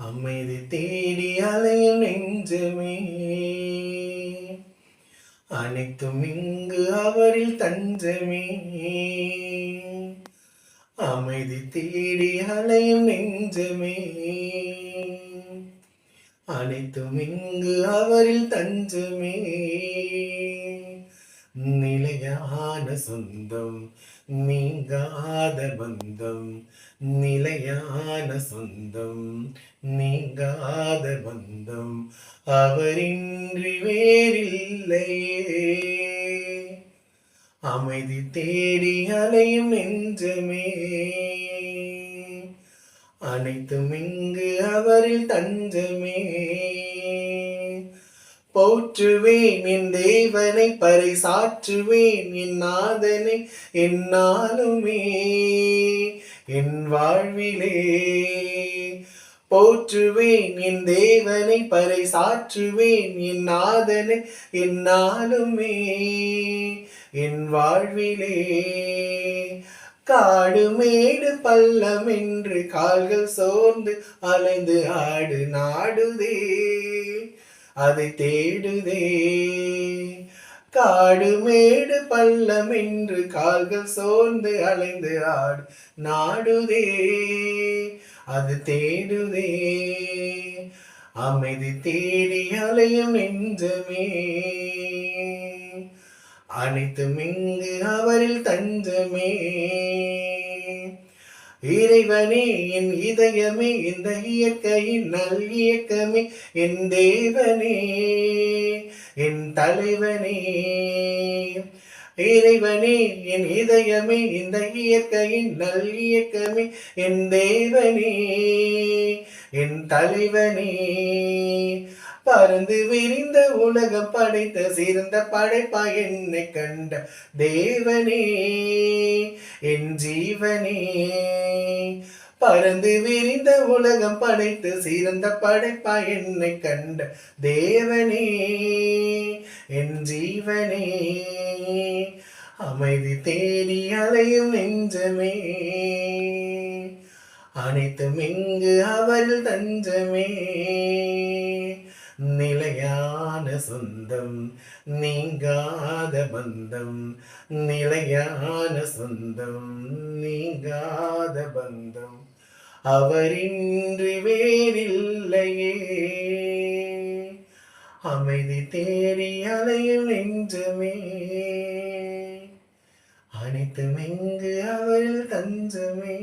அமைதி தேடி அலையும் நெஞ்சமே, அனைத்தும் இங்கு அவரில் தஞ்சமே. அமைதி தேடி அலையும் நெஞ்சமே, அனைத்தும் இங்கு அவரில் தஞ்சமே. நிலையான சொந்தம், நீங்காத பந்தம், நிலையான சொந்தம், நீங்காத பந்தம், அவரின்றி வேறில்லையே. அமைதி தேடி அலையும் நெஞ்சமே, அனைத்தும் இங்கு அவரில் தஞ்சமே. போற்றுவேன் என் தேவனை, பறைசாற்றுவேன் என் நாதனை என்னாலுமே என் வாழ்விலே. போற்றுவேன் என் தேவனை, பறைசாற்றுவேன் என் நாதனை என்னாலுமே என் வாழ்விலே. காடு மேடு பள்ளம் என்று கால்கள் சோர்ந்து அலைந்து ஆடு நாடுதே, அதை தேடுதே. காடு மேடு பள்ளம் என்று கால்கள் சோர்ந்து அலைந்து ஆடு நாடுதே, அது தேடுதே. அமைதி தேடி அலையும் நெஞ்சமே, அனைத்தும் இங்கு அவரில் தஞ்சமே. இறைவனே என் இதயமே, இந்த இயற்கையின் நல் இயக்கமே, என் தேவனே என் தலைவனே. இறைவனே என் இதயமே, இந்த இயற்கையின் நல் இயக்கமே, என் தேவனே என் தலைவனே. பறந்து விரிந்த உலகம் படைத்த சிறந்த படைப்பா என்னை கண்ட தேவனே என் ஜீவனே. பறந்து விரிந்த உலகம் படைத்து சிறந்த படைப்பா என்னை கண்ட தேவனே என் ஜீவனே. அமைதி தேடி அலையும் நெஞ்சமே, அனைத்தும் இங்கு அவரில் தஞ்சமே. நிலையான சொந்தம், நீங்காத பந்தம், நிலையான சொந்தம், நீங்காத பந்தம், அவரின்றி வேறில்லையே. அமைதி தேடி அலையும் நெஞ்சமே, அனைத்தும் இங்கு அவரில் தஞ்சமே.